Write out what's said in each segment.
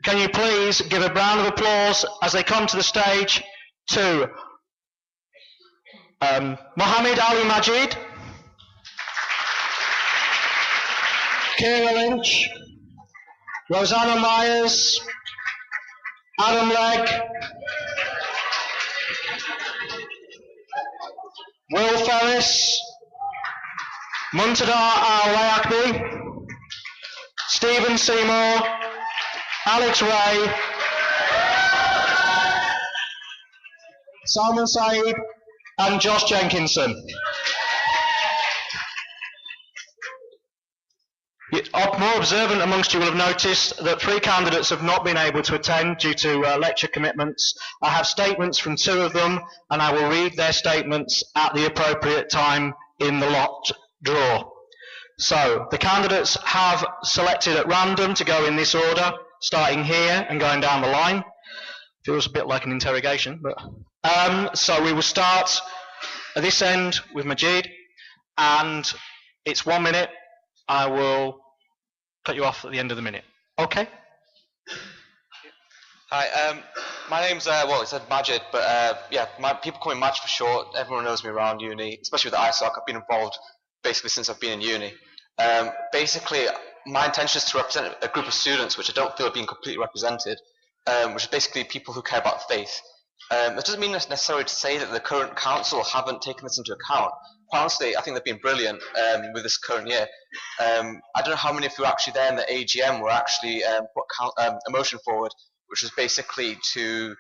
Can you please give a round of applause as they come to the stage to Mohammed Ali Majid, Kira Lynch, Rosanna Myers, Adam Legg, Will Ferris, Muntadar Al-Layakbi, Stephen Seymour, Alex Ray, Salman Saeed, and Josh Jenkinson. More observant amongst you will have noticed that 3 candidates have not been able to attend due to lecture commitments. I have statements from 2 of them, and I will read their statements at the appropriate time in the lot draw. So, the candidates have selected at random to go in this order, starting here and going down the line. Feels a bit like an interrogation, but so we will start at this end with Majid, and it's 1 minute. I will cut you off at the end of the minute. Okay? Hi, my name's, well, it said Majid, but yeah, people call me Maj for short. Everyone knows me around uni, especially with the ISOC. I've been involved basically since I've been in uni. Basically, my intention is to represent a group of students which I don't feel are being completely represented, which is basically people who care about faith. That doesn't mean necessarily to say that the current council haven't taken this into account. Quite honestly, I think they've been brilliant with this current year. I don't know how many of you were actually there in the AGM were actually put a motion forward, which was basically to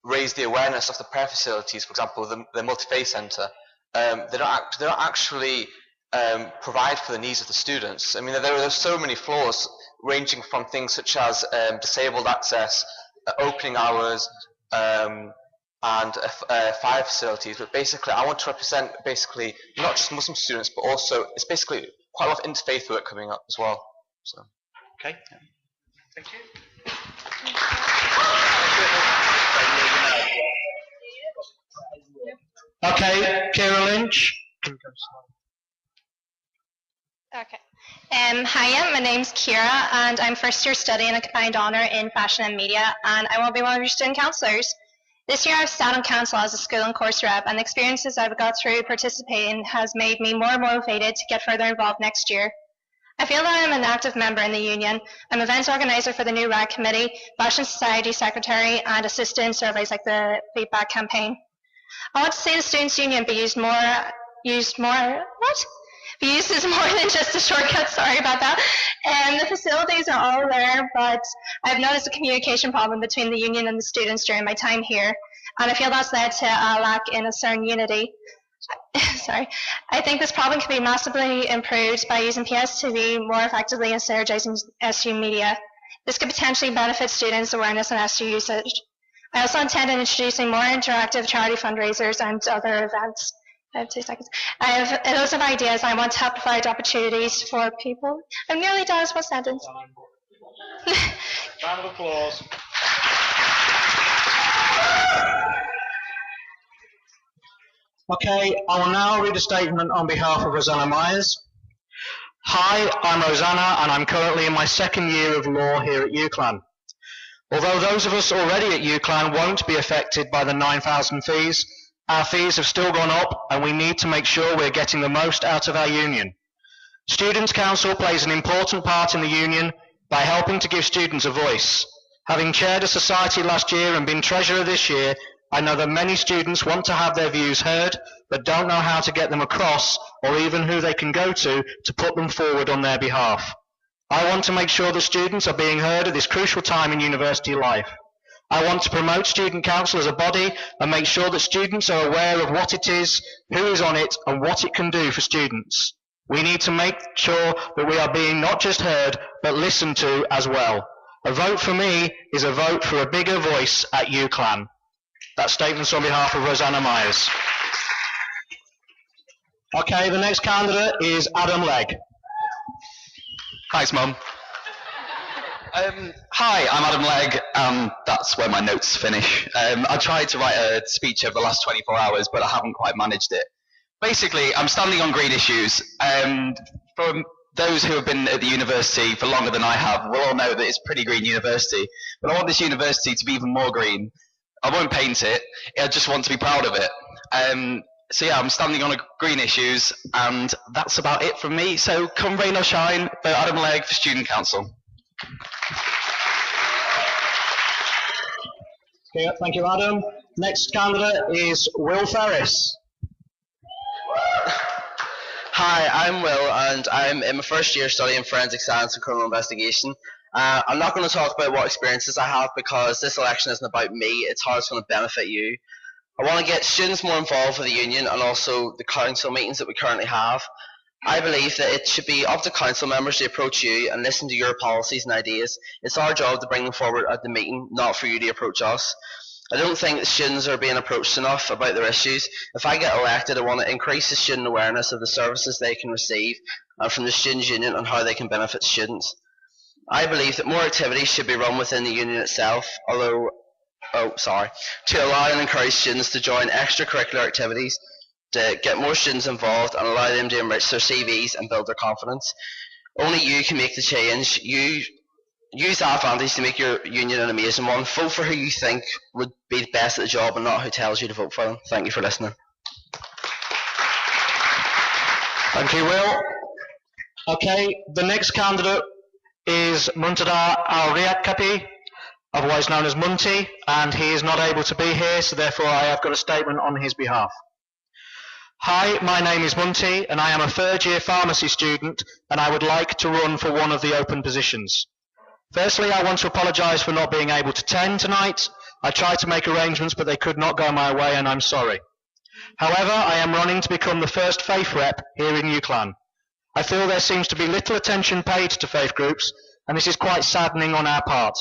raise the awareness of the prayer facilities, for example, the multi-faith centre. They don't actually provide for the needs of the students. I mean, there are so many flaws, ranging from things such as disabled access, opening hours, and fire facilities. But basically, I want to represent basically not just Muslim students, but also it's basically quite a lot of interfaith work coming up as well. So. Okay. Thank you. Okay, Kira Lynch. Okay. Hiya, my name's Kira, and I'm first year studying a combined honour in fashion and media, and I will be one of your student counsellors. This year I've sat on council as a school and course rep, and the experiences I've got through participating has made me more motivated to get further involved next year. I feel that I'm an active member in the union. I'm events organiser for the new RAG committee, Fashion Society secretary, and assistant in surveys like the feedback campaign. I want to see the Students' Union be used as more than just a shortcut, sorry about that. And the facilities are all there, but I've noticed a communication problem between the union and the students during my time here, and I feel that's led to a lack in a certain unity. Sorry. I think this problem can be massively improved by using PS2B more effectively and synergizing SU media. This could potentially benefit students' awareness and SU usage. I also intend on introducing more interactive charity fundraisers and other events. I have 2 seconds. I also have ideas. I want to help provide opportunities for people. I'm nearly done with one sentence. Round of applause. Okay, I will now read a statement on behalf of Rosanna Myers. Hi, I'm Rosanna, and I'm currently in my 2nd year of law here at UCLan. Although those of us already at UCLan won't be affected by the 9,000 fees, our fees have still gone up, and we need to make sure we're getting the most out of our union. Students' Council plays an important part in the union by helping to give students a voice. Having chaired a society last year and been treasurer this year, I know that many students want to have their views heard, but don't know how to get them across, or even who they can go to put them forward on their behalf. I want to make sure that students are being heard at this crucial time in university life. I want to promote Student Council as a body and make sure that students are aware of what it is, who is on it, and what it can do for students. We need to make sure that we are being not just heard, but listened to as well. A vote for me is a vote for a bigger voice at UCLan. That statement's on behalf of Rosanna Myers. Okay, the next candidate is Adam Legg. Hi, Mum. Hi, I'm Adam Legg, that's where my notes finish. I tried to write a speech over the last 24 hours, but I haven't quite managed it. Basically, I'm standing on green issues, and from those who have been at the university for longer than I have will all know that it's a pretty green university. But I want this university to be even more green. I won't paint it. I just want to be proud of it. So yeah, I'm standing on green issues, and that's about it from me. So come rain or shine, vote Adam Legg for Student Council. Okay, thank you, Adam. Next candidate is Will Ferris. Hi, I'm Will, and I'm in my first year studying forensic science and criminal investigation. I'm not going to talk about what experiences I have because this election isn't about me, it's how it's going to benefit you. I want to get students more involved with the union and also the council meetings that we currently have. I believe that it should be up to council members to approach you and listen to your policies and ideas. It's our job to bring them forward at the meeting, not for you to approach us. I don't think that students are being approached enough about their issues. If I get elected, I want to increase the student awareness of the services they can receive and from the students' union on how they can benefit students. I believe that more activities should be run within the union itself, to allow and encourage students to join extracurricular activities, to get more students involved and allow them to enrich their CVs and build their confidence. Only you can make the change. Use that advantage to make your union an amazing one. Vote for who you think would be the best at the job and not who tells you to vote for them. Thank you for listening. Thank you, Will. Okay, the next candidate is Muntada Al-Riakapi, otherwise known as Munti, and he is not able to be here, so therefore I have got a statement on his behalf. Hi, my name is Munti, and I am a third-year pharmacy student, and I would like to run for one of the open positions. Firstly, I want to apologise for not being able to attend tonight. I tried to make arrangements, but they could not go my way, and I'm sorry. However, I am running to become the first faith rep here in UCLan. I feel there seems to be little attention paid to faith groups, and this is quite saddening on our part.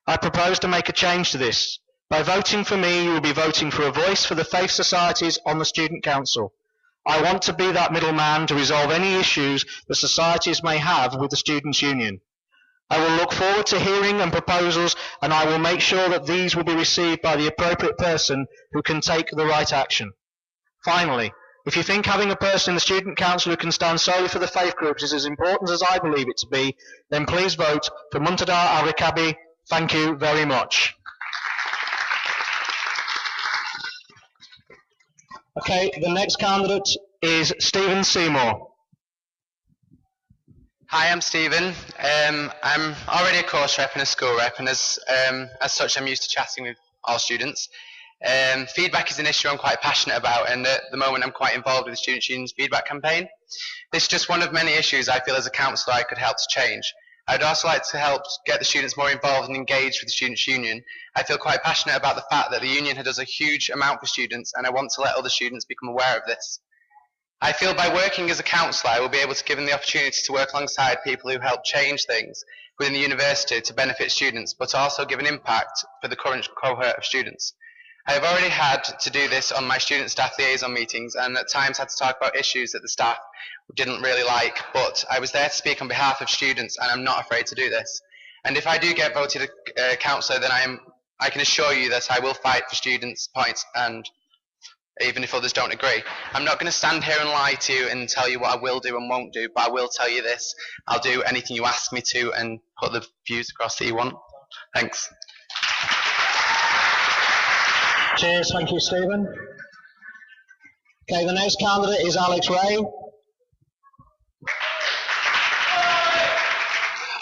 I propose to make a change to this. By voting for me, you will be voting for a voice for the faith societies on the Student Council. I want to be that middleman to resolve any issues the societies may have with the Students' Union. I will look forward to hearing and proposals, and I will make sure that these will be received by the appropriate person who can take the right action. Finally, if you think having a person in the Student Council who can stand solely for the faith groups is as important as I believe it to be, then please vote for Muntada Al-Rikabi. Thank you very much. Okay, the next candidate is Stephen Seymour. Hi, I'm Stephen. I'm already a course rep and a school rep, and as such I'm used to chatting with all students. Feedback is an issue I'm quite passionate about, and at the moment I'm quite involved with the Students' Union's feedback campaign. This is just one of many issues I feel as a counsellor I could help to change. I'd also like to help get the students more involved and engaged with the Students' Union. I feel quite passionate about the fact that the union does a huge amount for students, and I want to let other students become aware of this. I feel by working as a counsellor, I will be able to give them the opportunity to work alongside people who help change things within the university to benefit students, but also give an impact for the current cohort of students. I have already had to do this on my student staff liaison meetings, and at times had to talk about issues that the staff didn't really like, but I was there to speak on behalf of students, and I'm not afraid to do this. And if I do get voted a counsellor, then I can assure you that I will fight for students' points, and even if others don't agree. I'm not going to stand here and lie to you and tell you what I will do and won't do, but I will tell you this: I'll do anything you ask me to and put the views across that you want. Thanks. Cheers, thank you, Stephen. Okay, the next candidate is Alex Ray.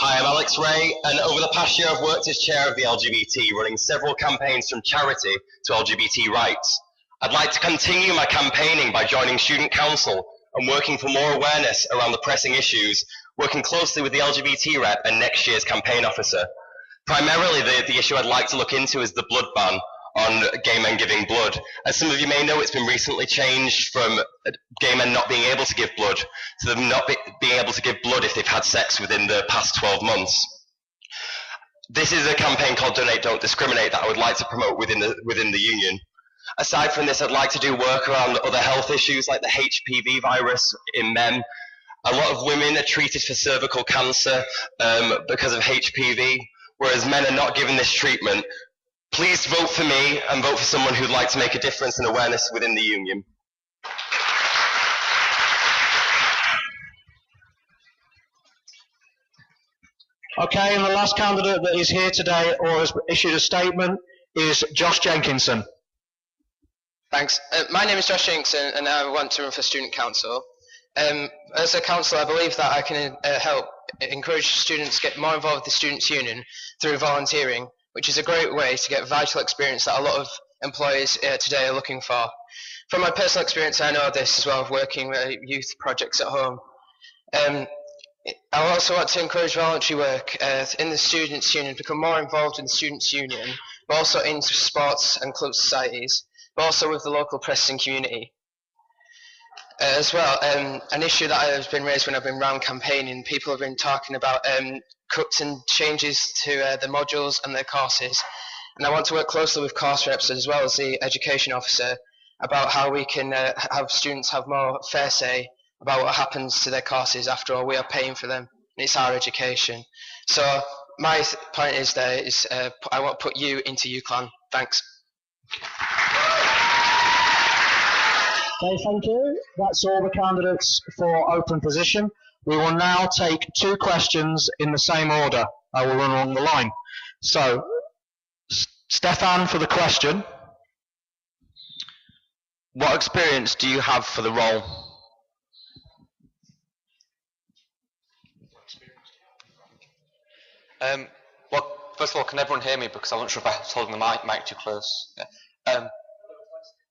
Hi, I'm Alex Ray, and over the past year I've worked as chair of the LGBT, running several campaigns from charity to LGBT rights. I'd like to continue my campaigning by joining Student Council and working for more awareness around the pressing issues, working closely with the LGBT rep and next year's campaign officer. Primarily, the issue I'd like to look into is the blood ban on gay men giving blood. As some of you may know, it's been recently changed from gay men not being able to give blood to them not being able to give blood if they've had sex within the past 12 months. This is a campaign called Donate, Don't Discriminate that I would like to promote within the union. Aside from this, I'd like to do work around other health issues like the HPV virus in men. A lot of women are treated for cervical cancer because of HPV, whereas men are not given this treatment. Please vote for me and vote for someone who'd like to make a difference and awareness within the union. Okay, and the last candidate that is here today or has issued a statement is Josh Jenkinson. Thanks. My name is Josh Jenkinson and I want to run for student council. As a councillor, I believe that I can help encourage students to get more involved with the Students' Union through volunteering, which is a great way to get vital experience that a lot of employers today are looking for. From my personal experience, I know this as well, of working with youth projects at home. I also want to encourage voluntary work in the Students' Union, become more involved in the Students' Union, but also into sports and club societies, but also with the local press and community. As well, an issue that has been raised when I've been round campaigning, people have been talking about cuts and changes to the modules and their courses, and I want to work closely with course reps as well as the education officer about how we can have students have more fair say about what happens to their courses. After all, we are paying for them, and it's our education. So my point is I want to put you into UCLan. Thanks. Okay, thank you. That's all the candidates for open position. We will now take 2 questions in the same order. I will run along the line. So, Stefan for the question. What experience do you have for the role? Well, first of all, can everyone hear me? Because I wasn't sure if I was holding the mic too close. Yeah.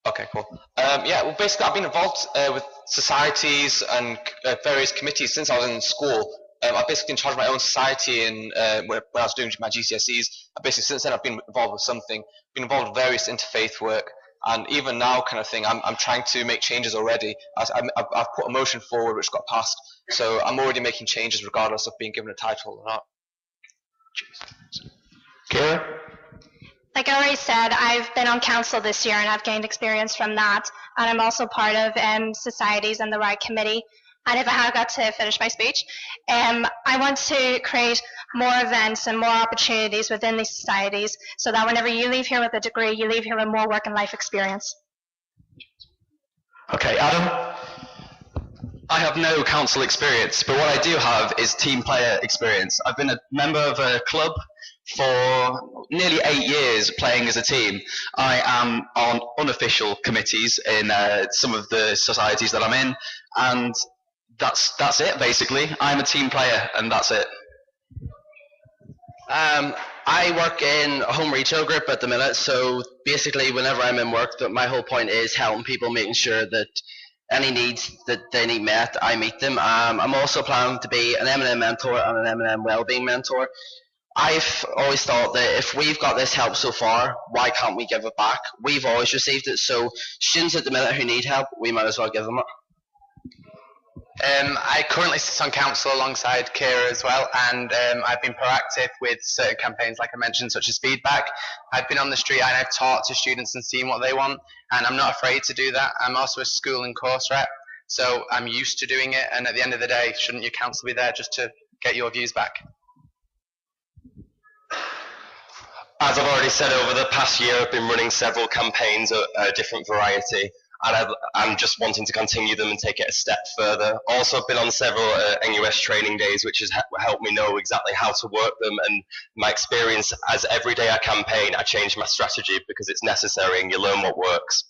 Okay, cool. Yeah, well, basically, I've been involved with societies and various committees since I was in school. I've basically in charge of my own society, and when I was doing my GCSEs, basically since then I've been involved with something. Been involved with various interfaith work, and even now, kind of thing, I'm trying to make changes already. I've put a motion forward which got passed, so I'm already making changes regardless of being given a title or not. Kira? Like I already said, I've been on council this year and I've gained experience from that. And I'm also part of societies and the right committee. And if I have got to finish my speech, I want to create more events and more opportunities within these societies so that whenever you leave here with a degree, you leave here with more work and life experience. Okay, Adam? I have no council experience, but what I do have is team player experience. I've been a member of a club for nearly 8 years playing as a team. I am on unofficial committees in some of the societies that I'm in, and that's it basically. I'm a team player and that's it. I work in a home retail group at the minute, so basically whenever I'm in work, my whole point is helping people, making sure that any needs that they need met, I meet them. I'm also planning to be an M&M mentor and an M&M wellbeing mentor. I've always thought that if we've got this help so far, why can't we give it back? We've always received it, so students at the minute who need help, we might as well give them it. I currently sit on council alongside Kira as well, and I've been proactive with certain campaigns like I mentioned, such as feedback. I've been on the street and I've talked to students and seen what they want, and I'm not afraid to do that. I'm also a school and course rep, so I'm used to doing it, and at the end of the day, shouldn't your council be there just to get your views back? As I've already said, over the past year I've been running several campaigns of a different variety, and I'm just wanting to continue them and take it a step further. Also, I've been on several NUS training days, which has helped me know exactly how to work them, and my experience as every day I campaign, I change my strategy because it's necessary and you learn what works.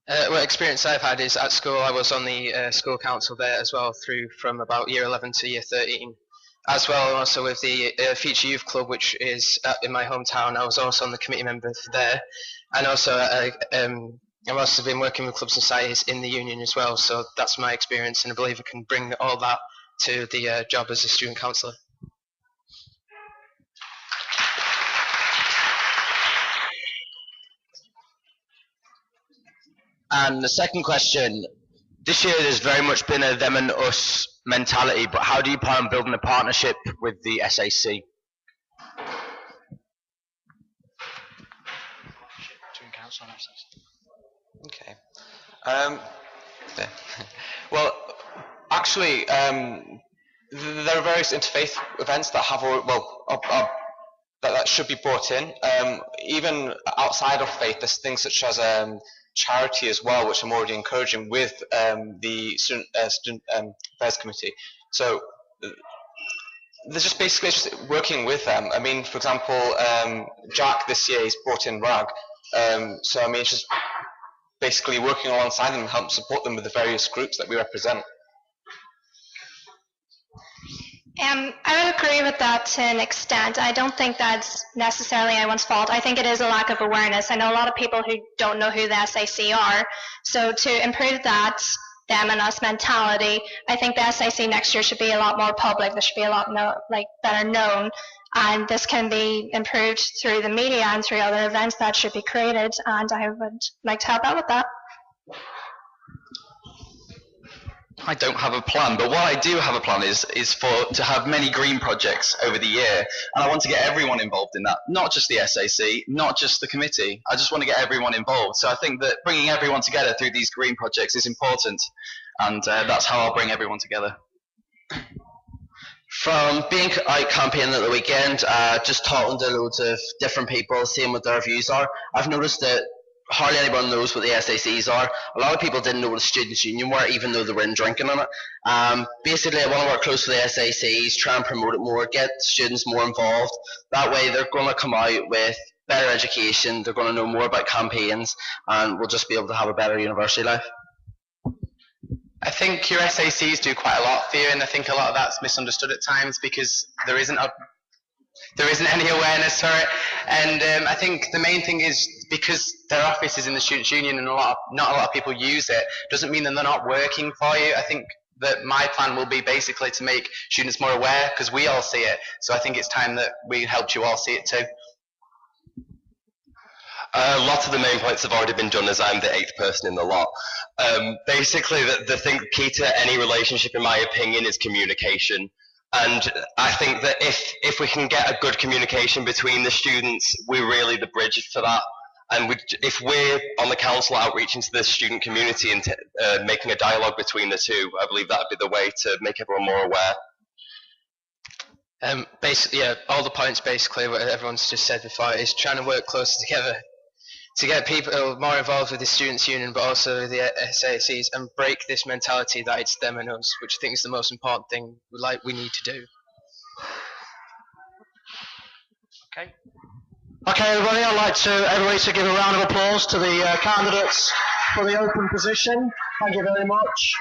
What experience I've had is at school, I was on the school council there as well, from about year 11 to year 13. As well, and also with the Future Youth Club, which is in my hometown. I was also on the committee member there, and also I've also been working with club societies in the union as well. So that's my experience, and I believe I can bring all that to the job as a student councillor. And the second question, this year there's very much been a them and us mentality, but how do you plan on building a partnership with the SAC? Okay. Well, actually, there are various interfaith events that have, that should be brought in. Even outside of faith, there's things such as charity as well, which I'm already encouraging with the student affairs committee. So there's just basically just working with them. I mean, for example, Jack this year he's brought in RAG, so I mean it's just basically working alongside them and help support them with the various groups that we represent. I would agree with that to an extent. I don't think that's necessarily anyone's fault. I think it is a lack of awareness. I know a lot of people who don't know who the SAC are. So to improve that them and us mentality, I think the SAC next year should be a lot more public. There should be a lot better known. And this can be improved through the media and through other events that should be created. And I would like to help out with that. I don't have a plan, but what I do have a plan is to have many green projects over the year, and I want to get everyone involved in that, not just the SAC, not just the committee. I just want to get everyone involved. So I think that bringing everyone together through these green projects is important, and that's how I'll bring everyone together. From being out campaigning at the weekend, just talking to loads of different people, seeing what their views are, I've noticed that hardly anyone knows what the SACs are. A lot of people didn't know what a students' union were, even though they were in drinking on it. Basically, I want to work close with the SACs, try and promote it more, get students more involved. That way, they're going to come out with better education, they're going to know more about campaigns, and we'll just be able to have a better university life. I think your SACs do quite a lot for you, and I think a lot of that's misunderstood at times because there isn't any awareness for it. And I think the main thing is because their office is in the Students' Union and not a lot of people use it, doesn't mean that they're not working for you. I think that my plan will be basically to make students more aware because we all see it. So I think it's time that we helped you all see it too. Lots of the main points have already been done as I'm the 8th person in the lot. Basically, the thing key to any relationship, in my opinion, is communication. And I think that if we can get a good communication between the students, we're really the bridge for that. And if we're on the council outreaching to the student community and making a dialogue between the two, I believe that would be the way to make everyone more aware. Basically, yeah, all the points basically what everyone's just said before is trying to work closer together to get people more involved with the Students' Union, but also the SACs, and break this mentality that it's them and us, which I think is the most important thing we need to do. Okay, everybody, I'd like everybody to give a round of applause to the candidates for the open position. Thank you very much.